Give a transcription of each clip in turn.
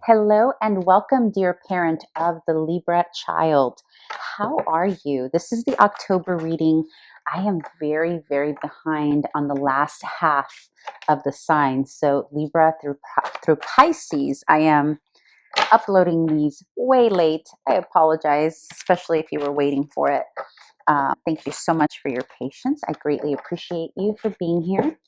Hello and welcome, dear parent of the Libra child. How are you? This is the October reading. I am very, very behind on the last half of the signs. So Libra through Pisces, I am uploading these way late. I apologize, especially if you were waiting for it. Thank you so much for your patience. I greatly appreciate you for being here.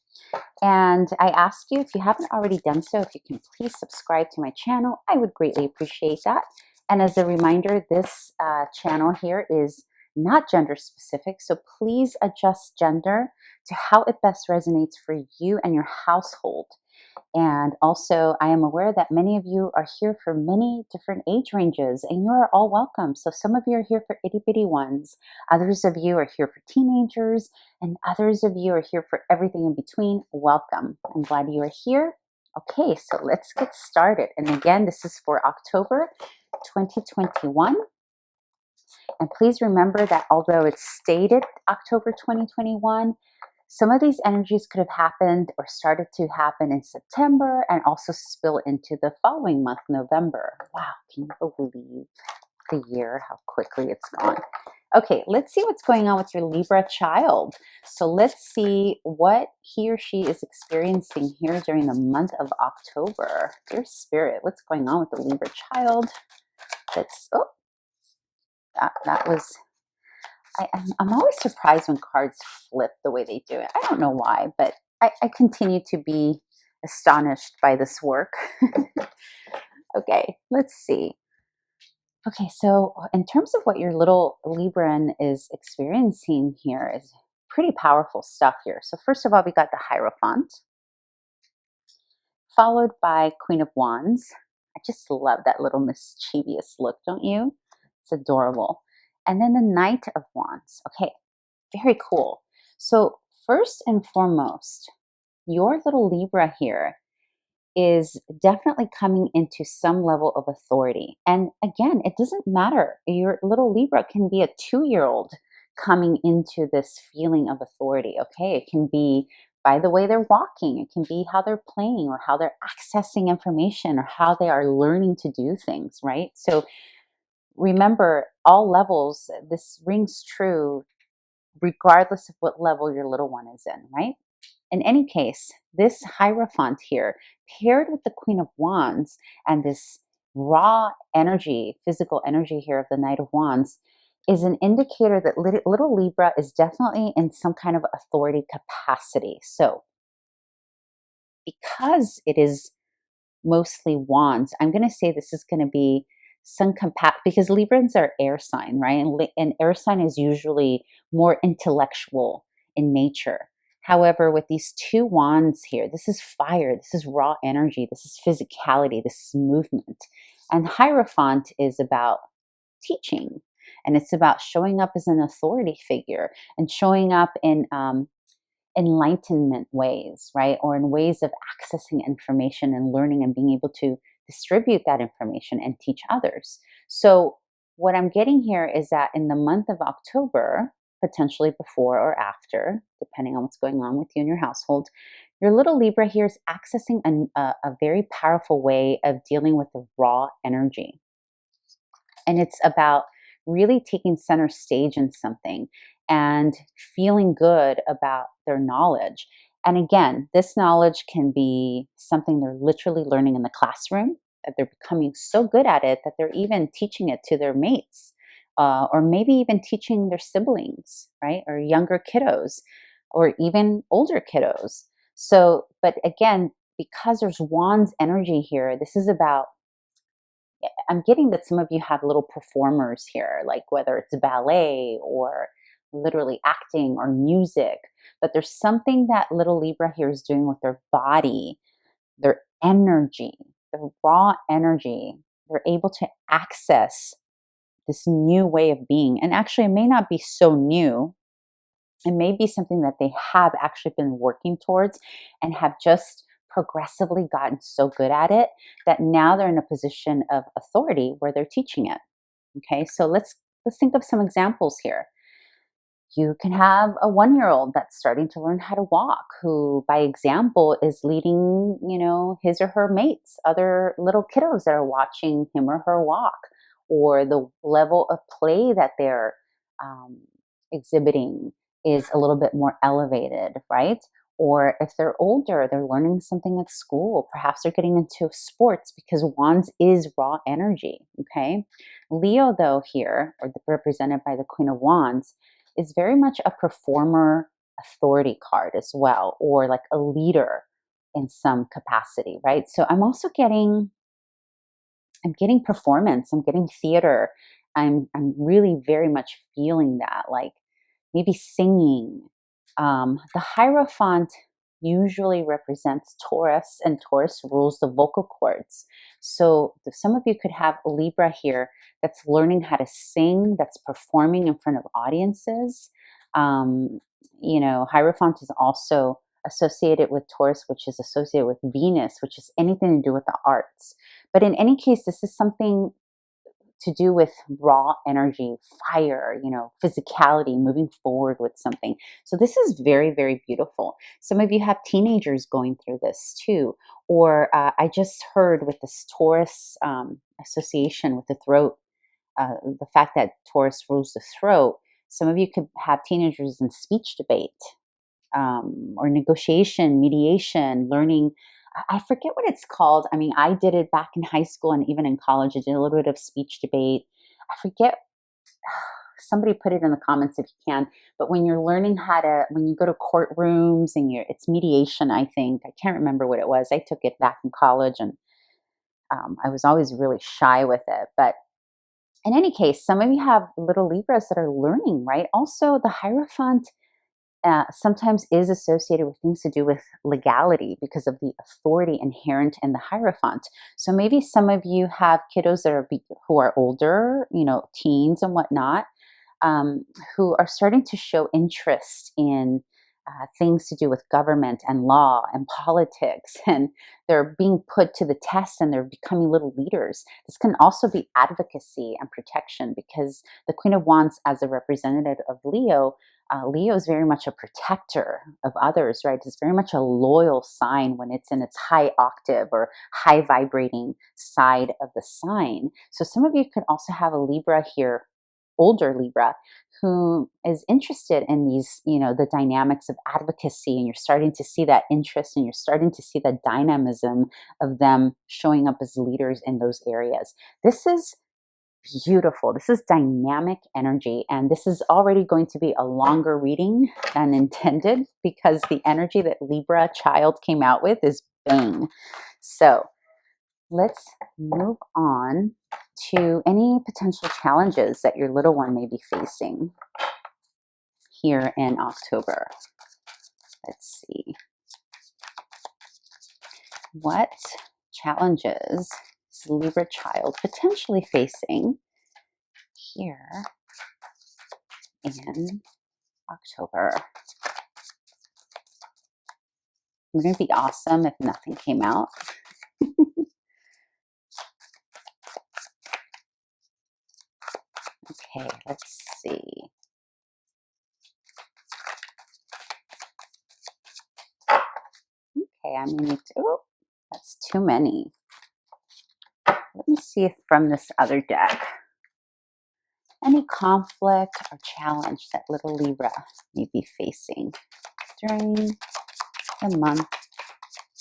And I ask you, if you haven't already done so, if you can please subscribe to my channel, I would greatly appreciate that. And as a reminder, this channel here is not gender specific, so please adjust gender to how it best resonates for you and your household. And also, I am aware that many of you are here for many different age ranges, and you are all welcome. So some of you are here for itty bitty ones, others of you are here for teenagers, and others of you are here for everything in between. Welcome. I'm glad you are here. Okay, so let's get started. And again, this is for October 2021. And please remember that although it's stated October 2021, some of these energies could have happened or started to happen in September and also spill into the following month, November. Wow, can you believe the year, how quickly it's gone? Okay, let's see what's going on with your Libra child. So let's see what he or she is experiencing here during the month of October. Dear Spirit, what's going on with the Libra child? That was... I'm always surprised when cards flip the way they do it. I don't know why, but I continue to be astonished by this work. Okay, let's see. Okay, so in terms of what your little Libran is experiencing here is pretty powerful stuff here. So first of all, we got the Hierophant, followed by Queen of Wands. I just love that little mischievous look, don't you? It's adorable. And then the Knight of Wands. Okay, very cool. So first and foremost, your little Libra here is definitely coming into some level of authority. And again, it doesn't matter. Your little Libra can be a 2-year-old coming into this feeling of authority, okay? It can be by the way they're walking. It can be how they're playing or how they're accessing information or how they are learning to do things, right? So remember, all levels, this rings true regardless of what level your little one is in, right? In any case, this Hierophant here, paired with the Queen of Wands and this raw energy, physical energy here of the Knight of Wands, is an indicator that little Libra is definitely in some kind of authority capacity. So because it is mostly wands, I'm going to say this is going to be some because Librans are air sign, right? And air sign is usually more intellectual in nature. However, with these two wands here, this is fire, this is raw energy, this is physicality, this is movement. And Hierophant is about teaching, and it's about showing up as an authority figure and showing up in enlightenment ways, right? Or in ways of accessing information and learning and being able to distribute that information and teach others. So what I'm getting here is that in the month of October, potentially before or after, depending on what's going on with you and your household, your little Libra here is accessing a very powerful way of dealing with the raw energy. And it's about really taking center stage in something and feeling good about their knowledge. And again, this knowledge can be something they're literally learning in the classroom, that they're becoming so good at it that they're even teaching it to their mates, or maybe even teaching their siblings, right? Or younger kiddos, or even older kiddos. So, but again, because there's Wands energy here, this is about, I'm getting that some of you have little performers here, like whether it's ballet or literally acting or music, but there's something that little Libra here is doing with their body, their energy, their raw energy. They're able to access this new way of being. And actually, it may not be so new. It may be something that they have actually been working towards and have just progressively gotten so good at it that now they're in a position of authority where they're teaching it. Okay, so let's think of some examples here. You can have a 1-year-old that's starting to learn how to walk, who by example is leading, his or her mates, other little kiddos that are watching him or her walk, or the level of play that they're um, exhibiting is a little bit more elevated, right? Or if they're older, they're learning something at school. Perhaps they're getting into sports because wands is raw energy, okay? Leo, though, here, or represented by the Queen of Wands, is very much a performer authority card as well, or like a leader in some capacity, right? So I'm getting performance, I'm getting theater. I'm really very much feeling that, like maybe singing. The Hierophant usually represents Taurus, and Taurus rules the vocal cords. So some of you could have a Libra here that's learning how to sing, that's performing in front of audiences. Hierophant is also associated with Taurus, which is associated with Venus, which is anything to do with the arts. But in any case, this is something to do with raw energy, fire, physicality, moving forward with something. So this is very, very beautiful. Some of you have teenagers going through this too. Or I just heard with this Taurus association with the throat, the fact that Taurus rules the throat, some of you could have teenagers in speech debate, or negotiation, mediation, learning. I forget what it's called. I mean, I did it back in high school and even in college. I did a little bit of speech debate. I forget. Somebody put it in the comments if you can. But when you're learning when you go to courtrooms and it's mediation, I think. I can't remember what it was. I took it back in college, and I was always really shy with it. But in any case, some of you have little Libras that are learning, right? Also, the Hierophant sometimes is associated with things to do with legality because of the authority inherent in the Hierophant. So maybe some of you have kiddos who are older, teens and whatnot, who are starting to show interest in things to do with government and law and politics, and they're being put to the test and they're becoming little leaders. This can also be advocacy and protection, because the Queen of Wands, as a representative of Leo, Leo is very much a protector of others, right? It's very much a loyal sign when it's in its high octave or high vibrating side of the sign. So some of you could also have a Libra here, older Libra, who is interested in these, the dynamics of advocacy, and you're starting to see that interest and you're starting to see the dynamism of them showing up as leaders in those areas. This is beautiful. This is dynamic energy, and this is already going to be a longer reading than intended because the energy that Libra Child came out with is bang. So let's move on to any potential challenges that your little one may be facing here in October. Let's see. What challenges is Libra Child potentially facing here in October? Wouldn't it be awesome if nothing came out? Okay, let's see. Okay, I'm going to, oh, that's too many. Let me see if from this other deck, any conflict or challenge that little Libra may be facing during the month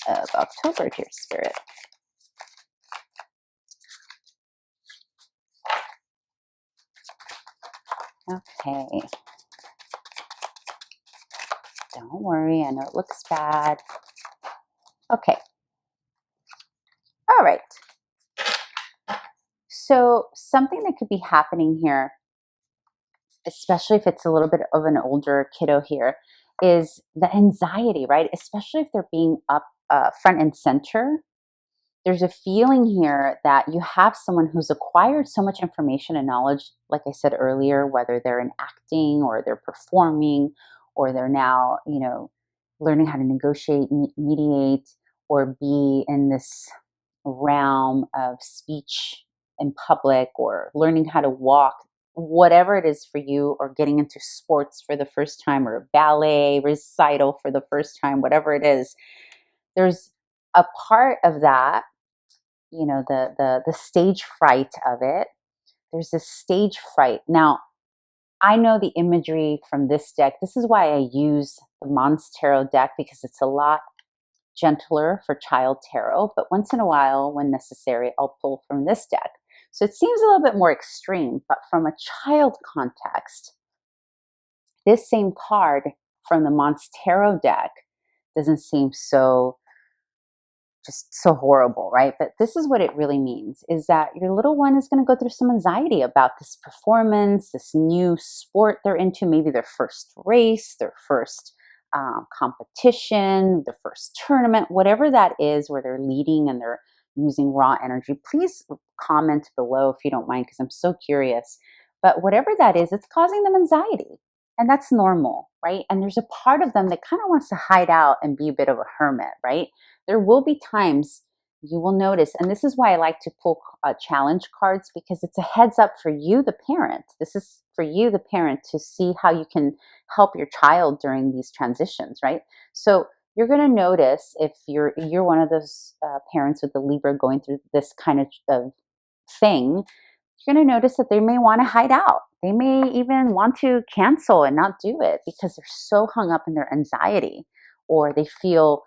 of October, dear Spirit. Okay. Don't worry, I know it looks bad. Okay. All right. So something that could be happening here, especially if it's a little bit of an older kiddo here, is the anxiety, right? Especially if they're being up front and center. There's a feeling here that you have someone who's acquired so much information and knowledge, like I said earlier, whether they're in acting or they're performing or they're now, learning how to negotiate, mediate, or be in this realm of speech in public or learning how to walk. whatever it is for you, or getting into sports for the first time, or a ballet recital for the first time, whatever it is, there's a part of that, the stage fright of it. There's this stage fright. Now, I know the imagery from this deck. This is why I use the MONSTAROT deck, because it's a lot gentler for child tarot, but once in a while, when necessary, I'll pull from this deck. So it seems a little bit more extreme, but from a child context, this same card from the MONSTAROT deck doesn't seem so just so horrible, right? But this is what it really means, is that your little one is going to go through some anxiety about this performance, this new sport they're into, maybe their first race, their first competition, their first tournament, whatever that is, where they're leading and they're using raw energy. Please comment below if you don't mind, because I'm so curious. But whatever that is, it's causing them anxiety. And that's normal, right? And there's a part of them that kind of wants to hide out and be a bit of a hermit, right? There will be times you will notice, and this is why I like to pull challenge cards, because it's a heads up for you, the parent. This is for you, the parent, to see how you can help your child during these transitions, right? So you're going to notice, if you're one of those parents with the Libra going through this kind of thing, you're going to notice that they may want to hide out. They may even want to cancel and not do it because they're so hung up in their anxiety, or they feel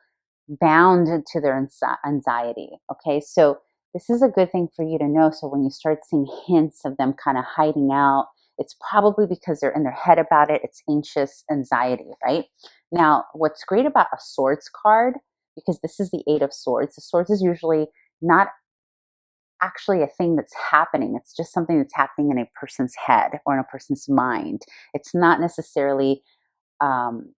bound to their anxiety. Okay, so this is a good thing for you to know. So when you start seeing hints of them kind of hiding out, it's probably because they're in their head about it. It's anxious anxiety, right? Now, what's great about a swords card, because this is the Eight of Swords, the swords is usually not actually a thing that's happening. It's just something that's happening in a person's head or in a person's mind. It's not necessarily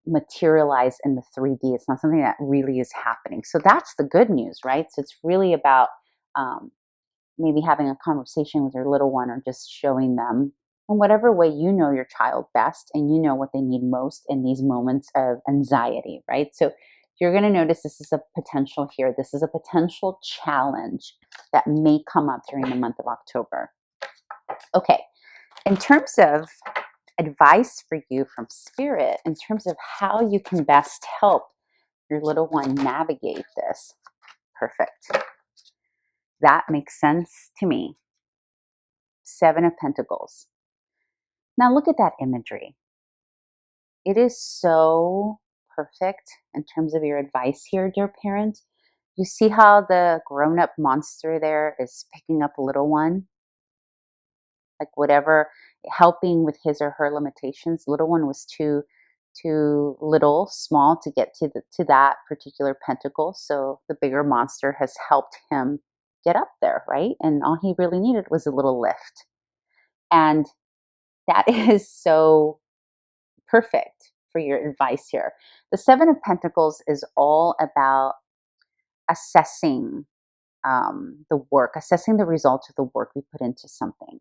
materialize in the 3D. It's not something that really is happening. So that's the good news, right? So it's really about maybe having a conversation with your little one, or just showing them in whatever way you know your child best, and you know what they need most in these moments of anxiety, right? So you're going to notice this is a potential here. This is a potential challenge that may come up during the month of October. Okay, in terms of advice for you from Spirit, in terms of how you can best help your little one navigate this. Perfect. That makes sense to me. Seven of Pentacles. Now look at that imagery. It is so perfect in terms of your advice here, dear parent. You see how the grown-up monster there is picking up a little one? Like whatever, helping with his or her limitations. Little one was too little, small to get to that particular pentacle. So the bigger monster has helped him get up there, right? And all he really needed was a little lift. And that is so perfect for your advice here. The Seven of Pentacles is all about assessing the work, assessing the results of the work we put into something.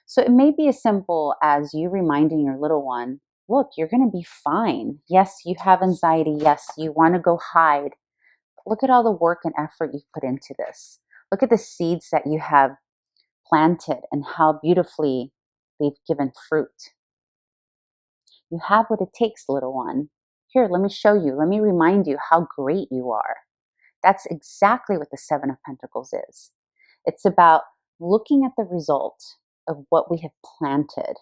So it may be as simple as you reminding your little one, look, you're going to be fine. Yes, you have anxiety. Yes, you want to go hide. Look at all the work and effort you've put into this. Look at the seeds that you have planted and how beautifully they've given fruit. You have what it takes, little one. Here, let me show you. Let me remind you how great you are. That's exactly what the Seven of Pentacles is. It's about looking at the result of what we have planted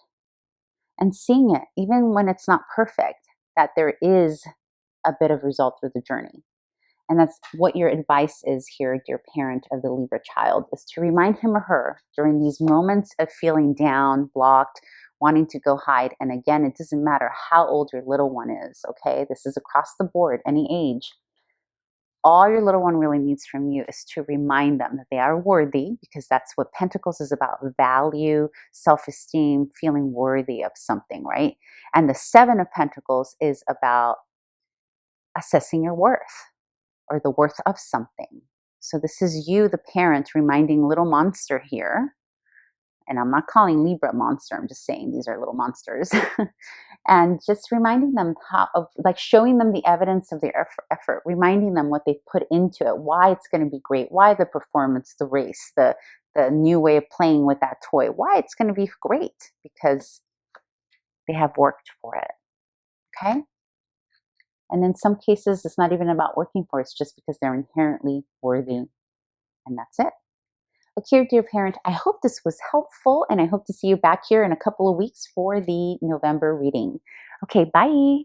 and seeing it, even when it's not perfect, that there is a bit of result through the journey. And that's what your advice is here, dear parent of the Libra child, is to remind him or her during these moments of feeling down, blocked, wanting to go hide. And again, it doesn't matter how old your little one is, okay? This is across the board, any age. All your little one really needs from you is to remind them that they are worthy, because that's what Pentacles is about: value, self-esteem, feeling worthy of something, right? And the Seven of Pentacles is about assessing your worth, or the worth of something. So this is you, the parent, reminding little monster here. And I'm not calling Libra monster, I'm just saying these are little monsters. And just reminding them like showing them the evidence of their effort, reminding them what they've put into it, why it's going to be great, why the performance, the race, the the new way of playing with that toy. Why? It's going to be great because they have worked for it. Okay? And in some cases, it's not even about working for it. It's just because they're inherently worthy. And that's it. Okay, dear parent, I hope this was helpful, and I hope to see you back here in a couple of weeks for the November reading. Okay, bye.